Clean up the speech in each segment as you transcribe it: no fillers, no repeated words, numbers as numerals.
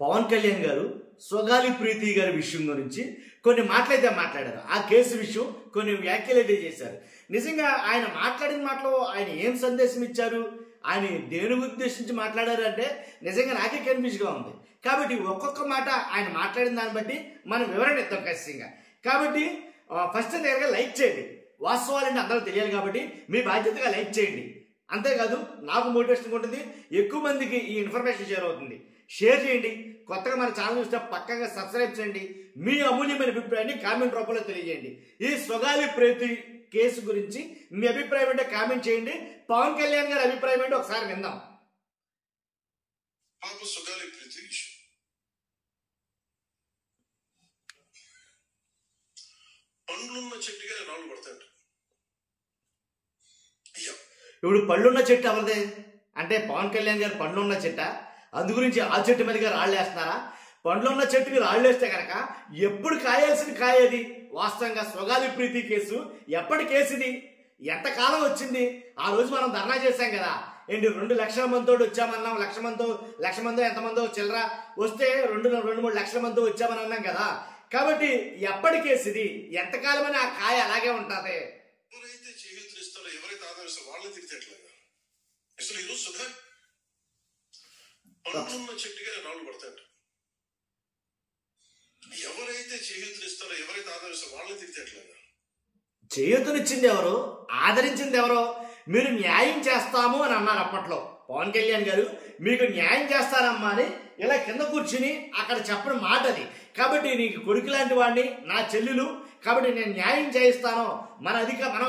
పవన్ కళ్యాణ్ గారు సొగాలి ప్రీతి గారి విషయం గురించి కొన్ని మాటలైతే మాట్లాడారు. ఆ కేసు విషయం కొన్ని వ్యాఖ్యలు అయితే చేశారు. నిజంగా ఆయన మాట్లాడిన మాటలో ఆయన ఏం సందేశం ఇచ్చారు, ఆయన దేని ఉద్దేశించి మాట్లాడారు అంటే నిజంగా నాకే కన్ఫ్యూజ్గా ఉంది. కాబట్టి ఒక్కొక్క మాట ఆయన మాట్లాడిన దాన్ని బట్టి మనం వివరణ ఇద్దాం ఖచ్చితంగా. కాబట్టి ఫస్ట్ దగ్గరగా లైక్ చేయండి. వాస్తవాలంటే అందరూ తెలియాలి కాబట్టి మీ బాధ్యతగా లైక్ చేయండి. అంతేకాదు నాకు మోటివేషన్ ఉంటుంది, ఎక్కువ మందికి ఈ ఇన్ఫర్మేషన్ షేర్ అవుతుంది. షేర్ చేయండి. కొత్తగా మన ఛానల్ చూస్తే పక్కగా సబ్స్క్రైబ్ చేయండి. మీ అమూల్యమైన అభిప్రాయాన్ని కామెంట్ రూపంలో తెలియజేయండి. ఈ సొగాలి ప్రీతి కేసు గురించి మీ అభిప్రాయం అంటే కామెంట్ చేయండి. పవన్ కళ్యాణ్ గారి అభిప్రాయం అంటే ఒకసారి విందాం. సొగాలి ప్రీతి విషయం పండ్లున్న చెట్టుగా రాళ్ళు పడతాయంట. ఇప్పుడు పళ్ళున్న చెట్టు ఎవరిదే అంటే పవన్ కళ్యాణ్ గారు పండ్లున్న చెట్ట, అందు గురించి ఆ చెట్టు మీదగా రాళ్ళు వేస్తున్నారా? పండ్లున్న చెట్టుకి రాళ్ళు వేస్తే కనుక ఎప్పుడు కాయాల్సిన కాయది. వాస్తవంగా సొగాలి ప్రీతి కేసు ఎప్పటి కేసు ఇది? ఎంతకాలం వచ్చింది? ఆ రోజు మనం ధర్నా చేశాం కదా ఏంటి, 2 లక్షల మందితో వచ్చామన్నాం. లక్ష మందో ఎంతమందో చిల్లర వస్తే 2-3 లక్షల మందితో వచ్చామని అన్నాం కదా. కాబట్టి ఎప్పటి కేసు ఇది? ఎంతకాలం అని ఆ కాయ అలాగే ఉంటుంది. ఎవరైతే చేయూతనిస్తారో, ఎవరైతే ఆదరిస్తారో వాళ్ళని తిరిగితే ఎట్లాగా? అసలు ఈరోజు సుధా పండ్లున్న చెట్టుగా రాళ్ళు పడతాయంట. ఎవరైతే చేయూతనిస్తారో, ఎవరైతే ఆదరిస్తారో వాళ్ళని తిరిగితే ఎట్లాగా? చేయూతనిచ్చింది ఎవరు, ఆదరించింది ఎవరో? మీరు న్యాయం చేస్తాము అని అన్నారు అప్పట్లో పవన్ కళ్యాణ్ గారు. మీకు న్యాయం చేస్తారమ్మా అని ఇలా కింద కూర్చుని అక్కడ చెప్పిన మాట అది. కాబట్టి నీకు కొడుకు లాంటి వాడిని, నా చెల్లెలు, కాబట్టి నేను న్యాయం చేయిస్తాను. మనం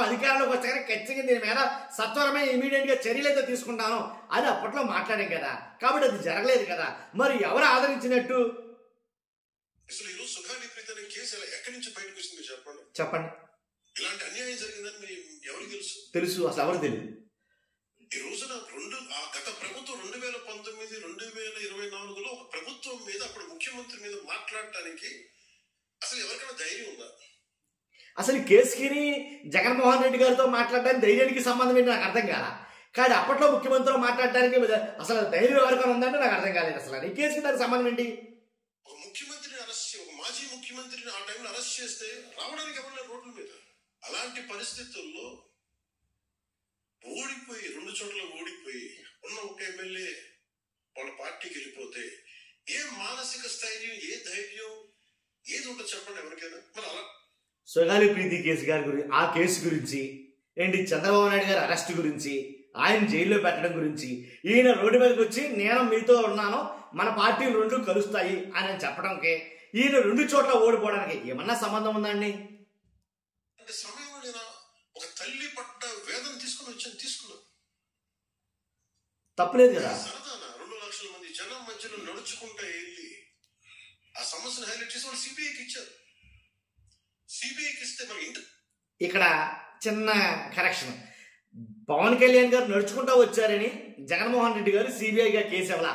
అధికారంలోకి వచ్చాక ఖచ్చితంగా దీని మీద సత్వరమే ఇమీడియట్ గా చర్యలు అయితే తీసుకుంటాను అని అప్పట్లో మాట్లాడాం కదా. కాబట్టి అది జరగలేదు కదా. మరి ఎవరు ఆదరించినట్టు? అసలు ఈరోజు సొగాలి ప్రీతి అనే కేసు ఎక్కడి నుంచి బయటకు వచ్చింది చెప్పండి. ఇలాంటి అన్యాయం జరిగిందని మీరు ఎవరికి తెలుసు? అసలు ఎవరు తెలియదు. ఈ రోజున గత ప్రభుత్వం 2019, 2024లో ఒక ప్రభుత్వం మీద, అప్పుడు ముఖ్యమంత్రి మీద మాట్లాడటానికి అసలు ఎవరికైనా ధైర్యం ఉందా? అసలు కేసుకి జగన్మోహన్ రెడ్డి గారితో మాట్లాడడానికి ధైర్యానికి సంబంధం ఏంటి నాకు అర్థం కాల. కానీ అప్పట్లో ముఖ్యమంత్రితో మాట్లాడడానికి అసలు ధైర్యం ఎవరికైనా ఉందంటే నాకు అర్థం కాలేదు. అసలు ఈ కేసుకి దానికి సంబంధం ఏంటి? ఒక ముఖ్యమంత్రిని ఒక మాజీ ముఖ్యమంత్రిని ఆ టైంలో అరెస్ట్ చేస్తే రావడానికి ఎవరు రోడ్ల మీద. అలాంటి పరిస్థితుల్లో ఓడిపోయి 2 చోట్ల ఓడిపోయి ఉన్న ఒక ఎమ్మెల్యే వాళ్ళ పార్టీకి వెళ్ళిపోతే ఏ మానసిక స్థైర్యం, ఏ ధైర్యం, ఏది ఉంటుంది చెప్పండి ఎవరికైనా? మరి అలా సొగాలి ప్రీతి ఆ కేసు గురించి ఏంటి, చంద్రబాబు నాయుడు గారి అరెస్ట్ గురించి, ఆయన జైల్లో పెట్టడం గురించి, ఈయన రోడ్డు మీదకి వచ్చి నేను మీతో ఉన్నాను, మన పార్టీలు 2 కలుస్తాయి అని చెప్పడానికి, ఈయన 2 చోట్ల ఓడిపోవడానికి ఏమన్నా సంబంధం ఉందండి? అంటే సమయంలో నేను ఒక తల్లి పట్ట వేదన తీసుకున్నాను. తప్పలేదు కదా. సరదానా 2 లక్షల మంది జనం మధ్యలో నడుచుకుంటా వెళ్ళి ఆ సమస్యను హైలైట్ చేసి వాళ్ళు సిబిఐకి ఇచ్చారు. సిబిఐకి ఇస్తే మరి ఇక్కడ చిన్న కరెక్షన్. పవన్ కళ్యాణ్ గారు నడుచుకుంటా వచ్చారని జగన్మోహన్ రెడ్డి గారు సిబిఐగా కేసు ఇవ్వాల.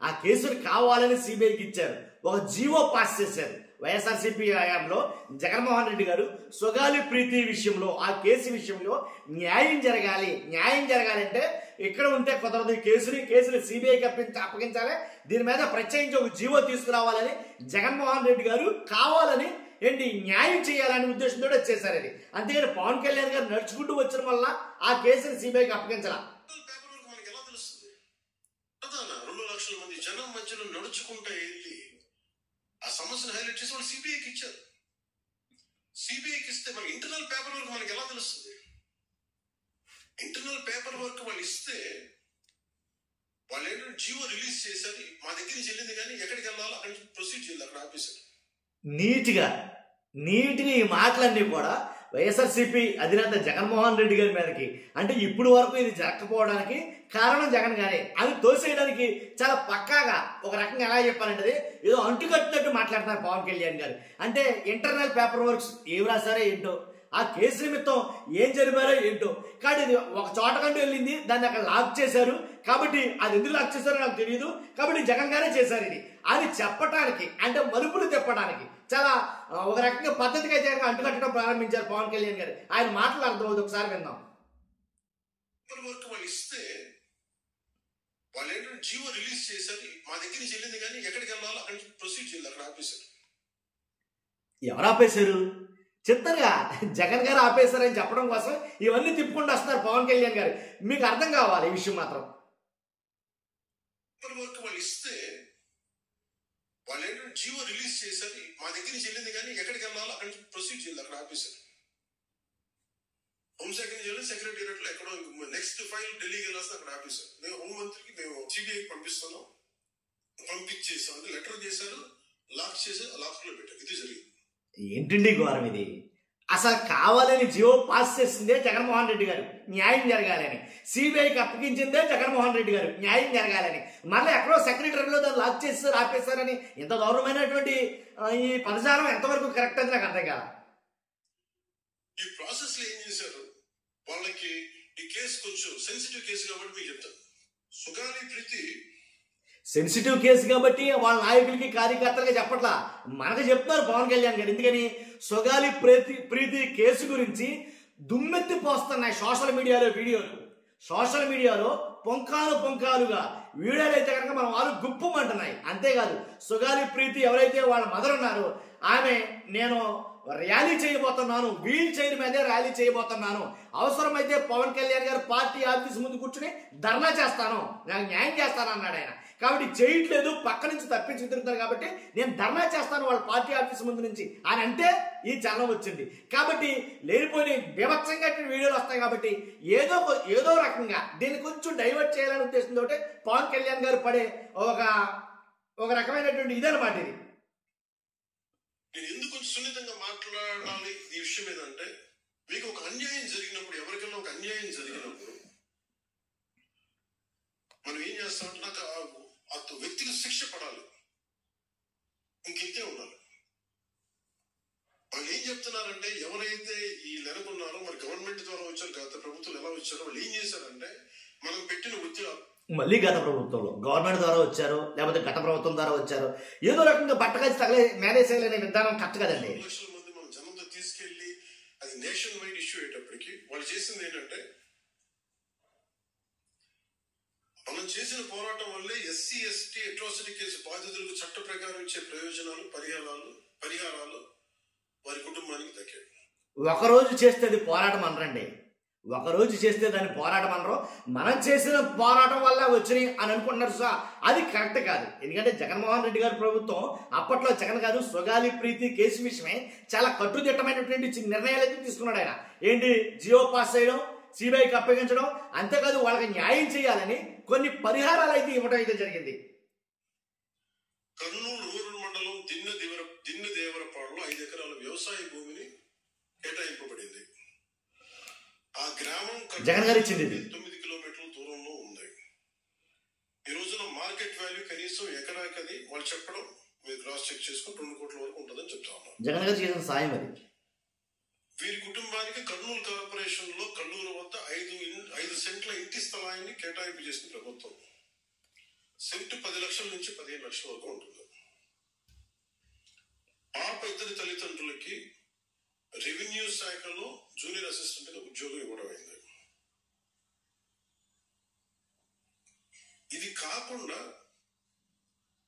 ఆ కేసును కావాలని సిబిఐకి ఇచ్చారు. ఒక జీవో పాస్ చేశారు. వైఎస్ఆర్సీపీ హయాంలో జగన్మోహన్ రెడ్డి గారు సొగాలి ప్రీతి విషయంలో, ఆ కేసు విషయంలో న్యాయం జరగాలి. న్యాయం జరగాలంటే ఇక్కడ ఉంటే కుదరదు. కేసుని సిబిఐకి అప్పగించాలి. దీని మీద ప్రత్యేకించి ఒక జీవో తీసుకురావాలని జగన్మోహన్ రెడ్డి గారు కావాలని న్యాయం చేయాలనే ఉద్దేశంతో వచ్చేసారు అది. అంతేగాని పవన్ కళ్యాణ్ గారు నడుచుకుంటూ వచ్చిన వల్ల ఆ కేసుని సిబిఐకి అప్పగించాల. మనకి ఎలా తెలుస్తుంది? 2 లక్షల మంది జనం మధ్యలో నడుచుకుంటా వెళ్ళి ఆ సమస్యను హైలైట్ చేసి వాళ్ళు సిబిఐకి ఇచ్చారు. సిబిఐకి ఇస్తే మన ఇంటర్నల్ పేపర్ వర్క్ మనకి ఎలా తెలుస్తుంది? ఇంటర్నల్ పేపర్ వర్క్ వాళ్ళు ఇస్తే వాళ్ళు ఏంటంటే జీవో రిలీజ్ చేశారు, మా దగ్గర నుంచి వెళ్ళింది కానీ ఎక్కడికి వెళ్ళాలో అక్కడి నుంచి ప్రొసీడ్ చేయాలి అక్కడ ఆఫీసర్. నీట్గా ఈ మాటలన్నీ కూడా వైఎస్ఆర్సీపీ అధినేత జగన్మోహన్ రెడ్డి గారి మీదకి, అంటే ఇప్పుడు వరకు ఇది జరగకపోవడానికి కారణం జగన్ గారే అని తోసేయడానికి చాలా పక్కాగా ఒక రకంగా ఎలా చెప్పాలంటే ఏదో అంటుకట్టినట్టు మాట్లాడుతున్నారు పవన్ కళ్యాణ్ గారు. అంటే ఇంటర్నల్ పేపర్ వర్క్స్ ఏం రాశారో ఏంటో, ఆ కేసు నిమిత్తం ఏం జరిపారో ఏంటో, కానీ ఇది ఒక చోట కంటూ వెళ్ళింది, దాన్ని అక్కడ లాక్ చేశారు. కాబట్టి అది ఎందుకు లాక్ చేశారో నాకు తెలియదు. కాబట్టి జగన్ గారే చేశారు ఇది అని చెప్పడానికి, అంటే మలుపులు తిప్పడానికి చాలా ఒక రకంగా పద్ధతిగా అయితే అంటుకట్టడం ప్రారంభించారు పవన్ కళ్యాణ్ గారు. ఆయన మాటలు అర్థమవుతుంది, ఒకసారి విందాం. వాళ్ళు ఇస్తే వాళ్ళు ఏంటంటే జీవో రిలీజ్ చేశారు, మా దగ్గర నుంచి వెళ్ళింది కానీ ఎక్కడికి వెళ్ళాలో ఆపేశారు. ఎవరు ఆపేశారు చెప్తారుగా, జగన్ గారు ఆపేశారని చెప్పడం కోసం ఇవన్నీ తిప్పుకుంటూ వస్తున్నారు పవన్ కళ్యాణ్ గారు. మీకు అర్థం కావాలి ఈ విషయం మాత్రం. ఇప్పటి వరకు వాళ్ళు ఇస్తే వాళ్ళు ఏంటంటే జీవో రిలీజ్ చేశారు, మా దగ్గర నుంచి వెళ్ళింది కానీ ఎక్కడికి వెళ్ళాలో అక్కడి నుంచి ప్రొసీడ్ చేయాలి, అక్కడ ఆపేశారు. హోంశాఖ నుంచి వెళ్ళి సెక్రటేరియట్ లో ఎక్కడో నెక్స్ట్ ఫైల్ ఢిల్లీకి వెళ్ళాల్సిన అక్కడ ఆపేశారు. మేము హోంమంత్రికి మేము సిబిఐకి పంపిస్తున్నాం, పంపించేసాం అంటే లెటర్ చేశారు, లాక్ చేసి లాక్ లో పెట్టారు. ఇది జరిగింది. ఏంటండి ఘోరం ఇది? అసలు కావాలని జియో పాస్ చేసిందే జగన్మోహన్ రెడ్డి గారు, న్యాయం జరగాలని. సిబిఐకి అప్పగించిందే జగన్మోహన్ రెడ్డి గారు, న్యాయం జరగాలని. మళ్ళీ ఎక్కడో సెక్రటరీలో దాన్ని లాక్ చేస్తారు, ఆపేస్తారని ఇంత దారుణమైనటువంటి ఈ పదజాలం ఎంతవరకు కరెక్ట్ అని నాకు అర్థం కాదు. ఈ ప్రాసెస్ లో ఏం చేశారు, వాళ్ళకి ఈ కేసు కొంచెం సెన్సిటివ్ కేసు కాబట్టి మీకు చెప్తాను. సుగాలి ప్రీతి సెన్సిటివ్ కేసు కాబట్టి వాళ్ళ నాయకులకి కార్యకర్తలకి చెప్పట్లా, మనకు చెప్తున్నారు పవన్ కళ్యాణ్ గారు. ఎందుకని సుగాలి ప్రీతి కేసు గురించి దుమ్మెత్తి పోస్తున్నాయి సోషల్ మీడియాలో వీడియోలు. సోషల్ మీడియాలో పొంకాలుగా వీడియోలు అయితే కనుక మన వాళ్ళు గుప్పమంటున్నాయి. అంతేకాదు సుగాలి ప్రీతి ఎవరైతే వాళ్ళ మదర్ ఉన్నారో ఆమె, నేను ర్యాలీ చేయబోతున్నాను, వీల్ చైర్ మీదే ర్యాలీ చేయబోతున్నాను, అవసరమైతే పవన్ కళ్యాణ్ గారు పార్టీ ఆఫీస్ ముందు కూర్చుని ధర్నా చేస్తాను, నాకు న్యాయం చేస్తాను అన్నాడు ఆయన. కాబట్టి చేయట్లేదు, పక్క నుంచి తప్పించి తిరుగుతారు కాబట్టి నేను ధర్నా చేస్తాను వాళ్ళ పార్టీ ఆఫీస్ ముందు నుంచి అని అంటే ఈ చలనం వచ్చింది. కాబట్టి లేనిపోయి బీభత్సంగా వీడియోలు వస్తాయి కాబట్టి ఏదో రకంగా దీన్ని కొంచెం డైవర్ట్ చేయాలనే ఉద్దేశంతో పవన్ కళ్యాణ్ గారు పడే ఒక రకమైనటువంటి ఇదన్నమాట ఇది. నేను ఎందుకు కొంచెం సున్నితంగా మాట్లాడాలి ఈ విషయం ఏదంటే, మీకు ఒక అన్యాయం జరిగినప్పుడు, ఎవరికైనా ఒక అన్యాయం జరిగినప్పుడు మనం ఏం చేస్తామంటే నాకు ఆ వ్యక్తికి శిక్ష పడాలి, ఇంకెంతే ఉండాలి. వాళ్ళు ఏం చెప్తున్నారంటే, ఎవరైతే ఈ నెలకొన్నారో మరి గవర్నమెంట్ ద్వారా వచ్చారు, గత ప్రభుత్వం ఎలా వచ్చారో వాళ్ళు ఏం చేశారంటే, మనం పెట్టిన ఉద్యోగాలు మళ్ళీ గత ప్రభుత్వంలో గవర్నమెంట్ ద్వారా వచ్చారు, లేకపోతే గత ప్రభుత్వం ద్వారా వచ్చారు, ఏదో రకంగా బట్టకాల్చి తగలే మేనేజ్ చేయలేని విధానం కరెక్ట్ కదండి. 2 లక్షల మంది మనం జనంతో తీసుకెళ్లి అది నేషన్ వైడ్ ఇష్యూ అయ్యేటప్పటికి వాళ్ళు చేసింది ఏంటంటే, మనం చేసిన పోరాటం వల్లే ఎస్సీ ఎస్టీ అట్రాసిటీ కేసు బాధితులకు చట్ట ప్రకారం ఇచ్చే ప్రయోజనాలు పరిహారాలు వారి కుటుంబానికి దక్కాయి. ఒకరోజు చేస్తే అది పోరాటం అనరండి, ఒకరోజు చేస్తే దాన్ని పోరాటం అనరు. మనం చేసిన పోరాటం వల్ల వచ్చినాయి అని అనుకుంటున్నారు సార్, అది కరెక్ట్ కాదు. ఎందుకంటే జగన్మోహన్ రెడ్డి గారి ప్రభుత్వం అప్పట్లో జగన్ గారు సుగాలి ప్రీతి కేసు విషయమే చాలా కట్టుదిట్టమైనటువంటి నిర్ణయాలు అయితే తీసుకున్నాడు ఆయన. ఏంటి, జియో పాస్ చేయడం, సిబిఐకి అప్పగించడం, అంతేకాదు వాళ్ళకి న్యాయం చేయాలని కొన్ని పరిహారాలు అయితే ఇవ్వడం అయితే జరిగింది. కర్నూలు రూరల్ మండలం దిన్నదేవరపాడులో 5 ఎకరాల వ్యవసాయ భూమిని కేటాయింపబడింది. ఆ గ్రామం జగన్ గారు ఇచ్చింది 9 కిలోమీటర్ల దూరంలో ఉంది. ఈ రోజున మార్కెట్ వాల్యూ కనీసం ఎకరాకది వాళ్ళు చెప్పడం, మీరు క్రాస్ చెక్ చేసుకుని 2 కోట్ల వరకు ఉంటుందని చెప్తా ఉన్నారు. జగన్ గారు చేసిన సాయం అది. వీరి కుటుంబానికి కర్నూలు కార్పొరేషన్ లో కల్లూరు వద్ద 5 సెంట్ల ఇంటి స్థలాన్ని కేటాయింపు చేసిన ప్రభుత్వం. సెంటు 10 లక్షల నుంచి 15 లక్షల వరకు ఉంటుంది. పాప ఇద్దరి తల్లిదండ్రులకి రెవెన్యూ శాఖలో జూనియర్ అసిస్టెంట్ గా ఉద్యోగం ఇవ్వడం అయింది. ఇది కాకుండా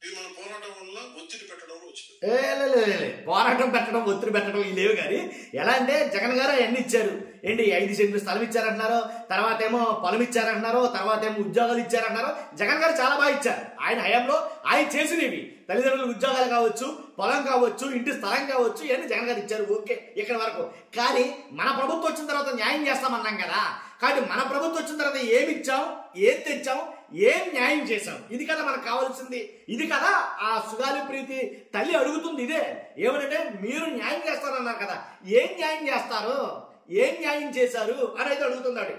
ఇది మన పోరాటం వల్ల ఒత్తిడి పెట్టడం వచ్చింది. పోరాటం పెట్టడం, ఒత్తిడి పెట్టడం ఇవి లేవు. కానీ ఎలా అంటే జగన్ గారు అవన్నీ ఇచ్చారు. ఏంటి 5 సెంట్లు స్థలం ఇచ్చారంటున్నారు, తర్వాత ఏమో పొలం ఇచ్చారంటున్నారు, తర్వాత ఏమో ఉద్యోగాలు ఇచ్చారంటున్నారు. జగన్ గారు చాలా బాగా ఇచ్చారు. ఆయన హయాంలో ఆయన చేసినవి తల్లిదండ్రుల ఉద్యోగాలు కావచ్చు, పొలం కావచ్చు, ఇంటి స్థలం కావచ్చు, ఇవన్నీ జగన్ గారు ఇచ్చారు. ఓకే, ఇక్కడ వరకు. కానీ మన ప్రభుత్వం వచ్చిన తర్వాత న్యాయం చేస్తామన్నాం కదా. కాబట్టి మన ప్రభుత్వం వచ్చిన తర్వాత ఏమి ఇచ్చాం, ఏం తెచ్చాం, ఏం న్యాయం చేశాం, ఇది కదా మనకు కావాల్సింది. ఇది కదా ఆ సుగాలి ప్రీతి తల్లి అడుగుతుంది. ఇదే ఏమంటే, మీరు న్యాయం చేస్తారన్నారు కదా, ఏం న్యాయం చేస్తారు, ఏం న్యాయం చేశారు అనేది అడుగుతున్నాడు.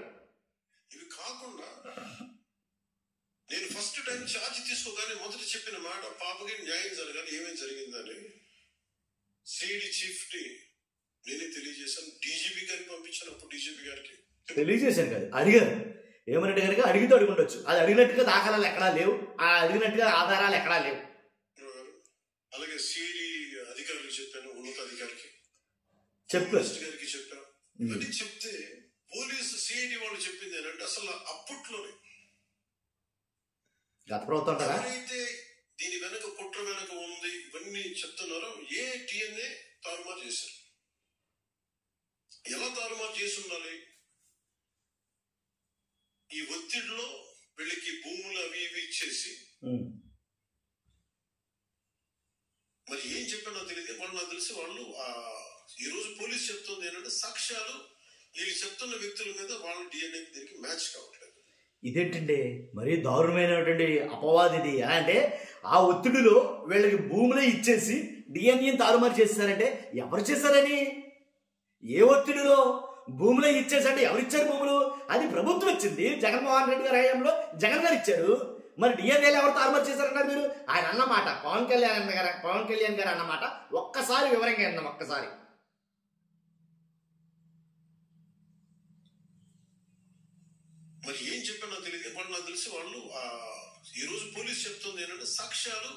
ఇవి కాకుండా నేను ఫస్ట్ టైం ఛార్జ్ తీసుకోగానే మొదట చెప్పిన మాట, పాపకి న్యాయం జరగాలి, ఏమేమి జరిగిందని సిఐడి చీఫ్ ని నేనే తెలియజేశాను. డీజీపీ గారికి పంపించాను. అప్పుడు డీజీపీ గారికి తెలియజేశాను కదా, అడిగారు. ఏమన్నట్టు కనుక అడిగితే అడుగుండొచ్చు, అది అడిగినట్టుగా దాఖలాలు ఎక్కడా లేవు, ఆ అడిగినట్టుగా ఆధారాలు ఎక్కడా లేవు. అలాగే సిఐడి అధికారులకు చెప్పాను, ఉన్నతాధికారికి చెప్పాను, గారికి చెప్పాను. ఇవన్నీ చెప్తే పోలీసు సిఐడి వాళ్ళు చెప్పింది ఏంటంటే, అసలు అప్పట్లోనే గత ప్రభుత్వం ఎవరైతే దీని వెనక కుట్ర వెనక ఉంది, ఇవన్నీ చెప్తున్నారు, ఏ డిఎన్ఏ తారుమారు చేశారు. ఎలా తారుమారు చేసి ఉండాలి? ఈ ఒత్తిడిలో వీళ్ళకి భూములు అవి ఇవి ఇచ్చేసి, మరి ఏం చెప్పానో తెలియదు. వాళ్ళు నాకు తెలిసి వాళ్ళు ఈ రోజు పోలీసు చెప్తుంది ఏంటంటే సాక్ష్యాలు వీళ్ళు చెప్తున్న వ్యక్తుల మీద వాళ్ళ డిఎన్ఏ దీనికి మ్యాచ్ కావట్లేదు. ఇదేంటండి మరీ దారుణమైనటువంటి అపవాది ఇది. ఎలా అంటే ఆ ఒత్తిడిలో వీళ్ళకి భూములే ఇచ్చేసి డిఎన్ఏని తారుమారు చేస్తారంటే ఎవరు చేశారని? ఏ ఒత్తిడిలో భూములే ఇచ్చేసంటే ఎవరిచ్చారు భూములు? అది ప్రభుత్వం ఇచ్చింది. జగన్మోహన్ రెడ్డి గారి హయాంలో జగన్ గారు ఇచ్చారు. మరి డిఎన్ఏలు ఎవరు తారుమారు చేశారన్నారు మీరు? ఆయన అన్నమాట, పవన్ కళ్యాణ్ గారు అన్నమాట ఒక్కసారి వివరంగా విన్నాం. ఒక్కసారి మరి ఏం చెప్పానో తెలియదు. వాళ్ళు నాకు తెలిసి వాళ్ళు ఈ రోజు పోలీసు చెప్తుంది ఏంటంటే సాక్ష్యాలు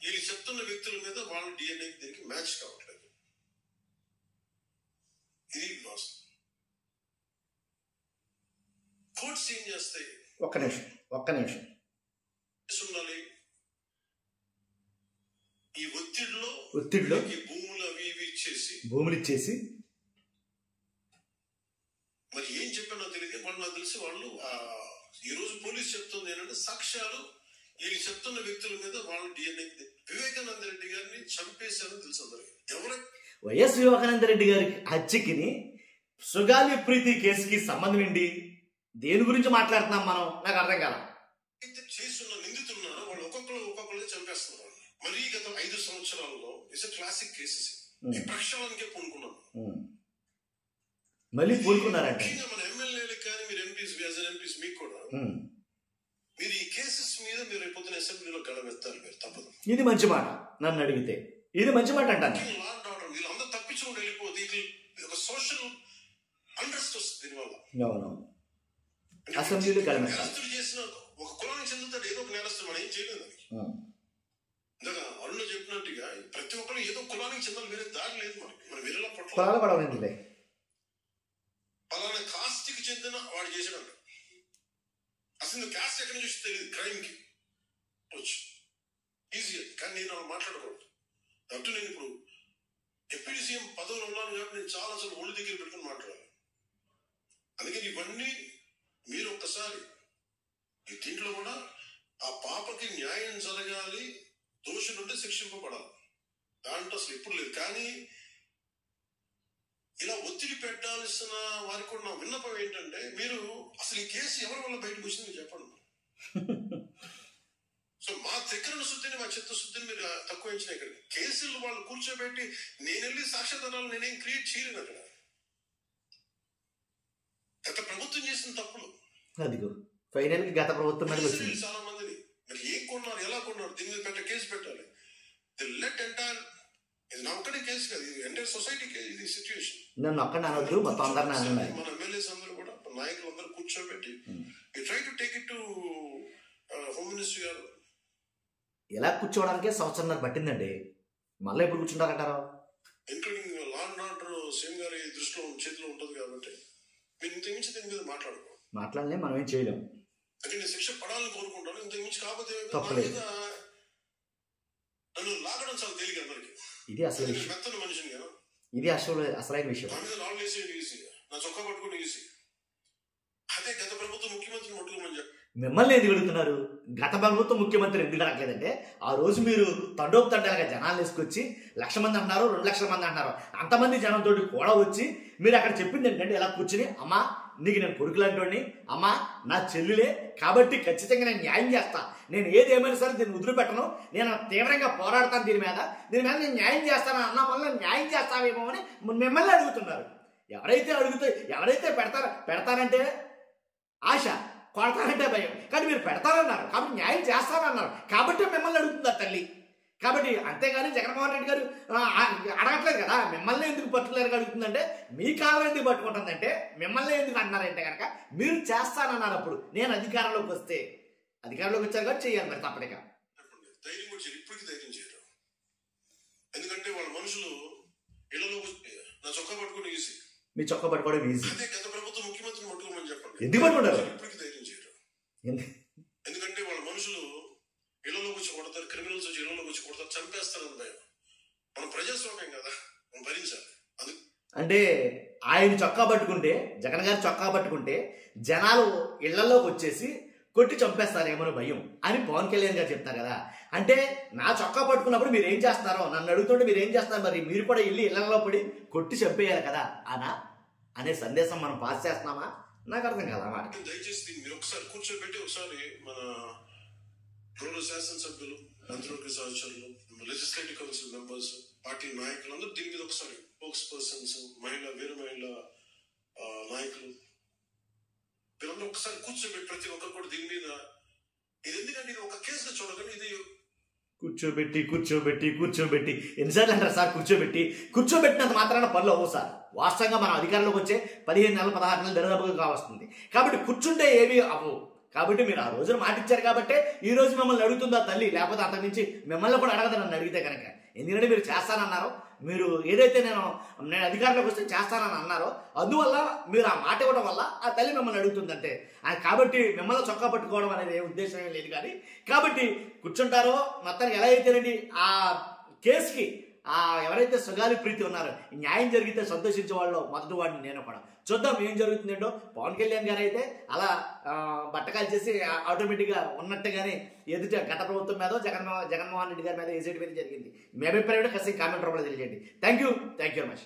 వీళ్ళు చెప్తున్న వ్యక్తుల మీద వాళ్ళ డిఎన్ఏ దీనికి మ్యాచ్ కావట్లేదు. ఇది లాస్. కోర్ట్స్ ఏం చేస్తాయి? ఒక్క నిమిషం ఉండాలి. ఈ ఒత్తిడిలో భూములు అవి ఇవి ఇచ్చేసి మరి ఏం చెప్పానో తెలియదు. వాళ్ళు నాకు తెలిసి వాళ్ళు ఈ రోజు పోలీసు చెప్తుంది ఏంటంటే సాక్ష్యాలు వీళ్ళు చెప్తున్న వ్యక్తుల మీద వాళ్ళ డిఎన్ఏ. వివేకానంద రెడ్డి గారిని చంపేశారని తెలుసు అందరికి. వైఎస్ వివేకానంద రెడ్డి గారి హత్యకి సుగాలి ప్రీతి కేసుకి సంబంధం ఏంటి? దేని గురించి మాట్లాడుతున్నాం మనం? నాకు అర్థం కాల. చేస్తున్న నిందితులున్నారు, వాళ్ళు ఒక్కొక్కరు చంపేస్తున్నారు. మరి గత 5 సంవత్సరాల్లో ఇట్స్ క్లాసిక్ కేసెస్. ప్రక్షాళనకే పూనుకున్నాను. మళ్ళీ పూనుకున్నారంట. మన ఎమ్మెల్యేలకు కానీ మీరు ఎంపీస్ మీకు కూడా మీరు ఈ కేసెస్ మీద మీరు రేపొద్దున అసెంబ్లీలో గడమెత్తాలి. మీరు తప్పదు. ఇది మంచి మాట. నన్ను అడిగితే ఇది మంచి మాట అంటాను. వీళ్ళందరూ తప్పించుకుంటూ వెళ్ళిపోతే ఒక సోషల్ అండర్స్ట్ వస్తుంది దీనివల్ల. అసెంబ్లీలో నేరస్తులు చేసిన ఒక కులానికి చెందుతాడు, ఏదో ఒక నేరస్తులు మనం ఏం చేయలేదు. ఇందాక అరుణ చెప్పినట్టుగా ప్రతి ఒక్కరు ఏదో కులానికి చెందాలి, వేరే దారి లేదు మనకి. మనం వేరేలా పట్ల పలానా కాస్ట్ కి చెందిన వాడు చేసాడు. అసలు కాస్ట్ ఎక్కడి నుంచి తెలియదు. క్రైమ్ కి వచ్చు ఈజీ, కానీ నేను అలా మాట్లాడకూడదు. అటు నేను ఇప్పుడు డిప్యూటీ సీఎం పదవులు ఉన్నాను కాబట్టి నేను చాలా ఒళ్ళు దగ్గర పెట్టుకుని మాట్లాడాలి. అందుకని ఇవన్నీ మీరు ఒక్కసారి ఈ దీంట్లో కూడా ఆ పాపకి న్యాయం జరగాలి, దోషులుంటే శిక్షింపబడాలి. దాంట్లో అసలు ఎప్పుడు లేదు. కానీ ఇలా ఒత్తిడి పెట్టాల్సిన వారికి కూడా నా విన్నపం ఏంటంటే, మీరు అసలు ఈ కేసు ఎవరి వల్ల బయటకు వచ్చింది చెప్పండి. సో మా త్రికరణ శుద్ధిని, మా చిత్తశుద్ధిని మీరు తక్కువ ఇచ్చిన ఇక్కడ కేసులు వాళ్ళు కూర్చోబెట్టి నేను వెళ్ళి సాక్ష్యాధారాలు నేనేం క్రియేట్ చేయలేను. అక్కడ గత ప్రభుత్వం చేసిన తప్పులు అదిగో ఫైనల్ గా గత ప్రభుత్వం చాలా మందిని మరి ఏం కొన్నారు, ఎలా కొన్నారు, దీని మీద కేసు పెట్టాలి. లెట్ ఎంటైర్ ఇది నా ఒక్కడే కేసు కాదు, ఇది ఎంటైర్ సొసైటీ కేసు. ఇది సిచ్యువేషన్ నన్ను ఒక్కడే అనొద్దు, మొత్తం అందరిని మన ఎమ్మెల్యేస్ అందరూ కూడా నాయకులు అందరూ కూర్చోబెట్టి try to take it to home minister గారు. ఎలా కూర్చోవడానికే సంవత్సరం పట్టిందండి. మళ్ళీ ఎప్పుడు కూర్చుంటారంటారా? Including law and order CM గారి దృష్టిలో చేతిలో ఉంటుంది కాబట్టి మీరు ఇంతకుమించి దీని మీద మాట్లాడలే, మనం ఏం చేయలేము. అంటే నేను శిక్ష పడాలని కోరుకుంటాను. ఇంతకుమించి కాకపోతే నన్ను లాగడం చాలా తేలిక అందరికి. ఇది అసలు మెత్తన మనిషిని కదా, ఇది అసలైన విషయం. నా మీద రాళ్ళు వేసేది ఈజీ, నా చొక్కా పట్టుకుని ఈజీ. అదే గత ప్రభుత్వం ముఖ్యమంత్రిని పట్టుకోమని చెప్పి మిమ్మల్ని ఎందుకు అడుగుతున్నారు? గత ప్రభుత్వం ముఖ్యమంత్రి ఎందుకు అడగలేదంటే, ఆ రోజు మీరు తండోపుతండాలుగా జనాలు వేసుకొచ్చి 1,00,000 మంది అంటున్నారు, 2,00,000 మంది అంటున్నారు, అంతమంది జనంతో కూడా వచ్చి మీరు అక్కడ చెప్పింది ఏంటంటే, ఇలా కూర్చుని అమ్మా నీకు నేను కొడుకులంటోని, అమ్మా నా చెల్లిలే కాబట్టి ఖచ్చితంగా నేను న్యాయం చేస్తా, నేను ఏది ఏమైనా సరే దీన్ని వదిలిపెట్టను, నేను తీవ్రంగా పోరాడతాను, దీని మీద నేను న్యాయం చేస్తాను అన్న వల్ల న్యాయం చేస్తావేమో అని మిమ్మల్ని అడుగుతున్నారు. ఎవరైతే పెడతానంటే ఆశ, కొడతానంటే భయం, కానీ మీరు పెడతారన్నారు కాబట్టి న్యాయం చేస్తారన్నారు కాబట్టి మిమ్మల్ని అడుగుతుంది ఆ తల్లి. కాబట్టి అంతేగాని జగన్మోహన్ రెడ్డి గారు అడగట్లేదు కదా. మిమ్మల్ని ఎందుకు పర్టికులర్గా అడుగుతుందంటే, మీ కాలం ఎందుకు పట్టుకుంటుందంటే, మిమ్మల్ని ఎందుకు అన్నారంటే కనుక మీరు చేస్తానన్నారు. అప్పుడు నేను అధికారంలోకి వచ్చారు కాబట్టి చేయాలి. మరి తప్పనిగా ధైర్యం కూడా చేయరు, ఇప్పటికీ ధైర్యం చేయరు. ఎందుకంటే వాళ్ళ మనుషులు ఇళ్లలో నా చొక్కా పట్టుకుని ఈజీ, మీ చొక్కా పట్టుకోవడం ఈజీ. అదే గత ప్రభుత్వం ముఖ్యమంత్రిని పట్టుకోమని చెప్పండి, ఎందుకు పట్టుకుంటారు? ఇప్పటికీ ధైర్యం చేయరు. ఎందుకంటే వాళ్ళ మనుషులు ఇళ్లలోకి వచ్చి కొడతారు, క్రిమినల్స్ వచ్చి ఇళ్లలోకి వచ్చి కొడతారు, చంపేస్తారని భయం. మనం ప్రజాస్వామ్యం కదా, మనం భరించాలి. అందుకు అంటే ఆయన చొక్కా పట్టుకుంటే, జగన్ గారు చొక్కా పట్టుకుంటే జనాలు ఇళ్లలోకి వచ్చేసి కొట్టి చంపేస్తారేమో భయం అని పవన్ కళ్యాణ్ గారు చెప్తారు కదా. అంటే నా చొక్కా పట్టుకున్నప్పుడు మీరు ఏం చేస్తారో నన్ను అడుగుతుంటే మీరు ఏం చేస్తారు, మరి మీరు కూడా ఇళ్లలో పడి కొట్టి చంపేయాలి కదా అనే సందేశం మనం పాస్ చేస్తున్నామా? నాకు అర్థం కదా మాట. దయచేసి దీన్ని మీరు ఒకసారి కూర్చోబెట్టి ఒకసారి మన గౌరవ శాసనసభ్యులు, మంత్రివర్గ సహచరులు, లెజిస్లేటివ్ కౌన్సిల్ మెంబర్స్, పార్టీ నాయకులు అందరూ దీని మీద ఒకసారి స్పోక్స్ పర్సన్స్, వీర మహిళ నాయకులు వీళ్ళందరూ ఒకసారి కూర్చోబెట్టి ప్రతి ఒక్కరు కూడా దీని మీద ఇది ఎందుకంటే ఇది ఒక కేసుగా చూడకండి, ఇది కూర్చోబెట్టి ఎన్నిసార్లు అంటారు సార్ కూర్చోబెట్టినంత మాత్రాన పనులు అవ్వవు సార్. వాస్తవంగా మనం అధికారంలోకి వచ్చే 15 నెలలు 16 నెలలు దరిదాపుగా కావస్తుంది. కాబట్టి కూర్చుంటే ఏమీ అవ్వవు. కాబట్టి మీరు ఆ రోజున మాటిచ్చారు కాబట్టి ఈ రోజు మిమ్మల్ని అడుగుతుందా తల్లి, లేకపోతే అంతకు మించి మిమ్మల్ని కూడా అడగదు నన్ను అడిగితే కనుక. ఎందుకంటే మీరు చేస్తానన్నారు, మీరు ఏదైతే నేను అధికారంలోకి వస్తే చేస్తానని అన్నారో అందువల్ల మీరు ఆ మాట ఇవ్వడం వల్ల ఆ తల్లి మిమ్మల్ని అడుగుతుందంటే. కాబట్టి మిమ్మల్ని చొక్కా పట్టుకోవడం అనేది ఏ ఉద్దేశం ఏం లేదు. కానీ కాబట్టి కూర్చుంటారో మొత్తానికి ఎలా అయితేనండి ఆ కేసుకి ఎవరైతే సుగాలి ప్రీతి ఉన్నారో న్యాయం జరిగితే సంతోషించే వాళ్ళు మొదటి వాడిని నేను కూడా. చూద్దాం ఏం జరుగుతుందేంటో. పవన్ కళ్యాణ్ గారు అయితే అలా బట్టకాలు చేసి ఆటోమేటిక్గా ఉన్నట్టుగానే ఎదుట గత ప్రభుత్వం మీద జగన్మోహన్ రెడ్డి గారి మీద ఏజెంట్ మీద జరిగింది. మీ అభిప్రాయం కాస్త కామెంట్ రూపంలో తెలియజేయండి. Thank you very much.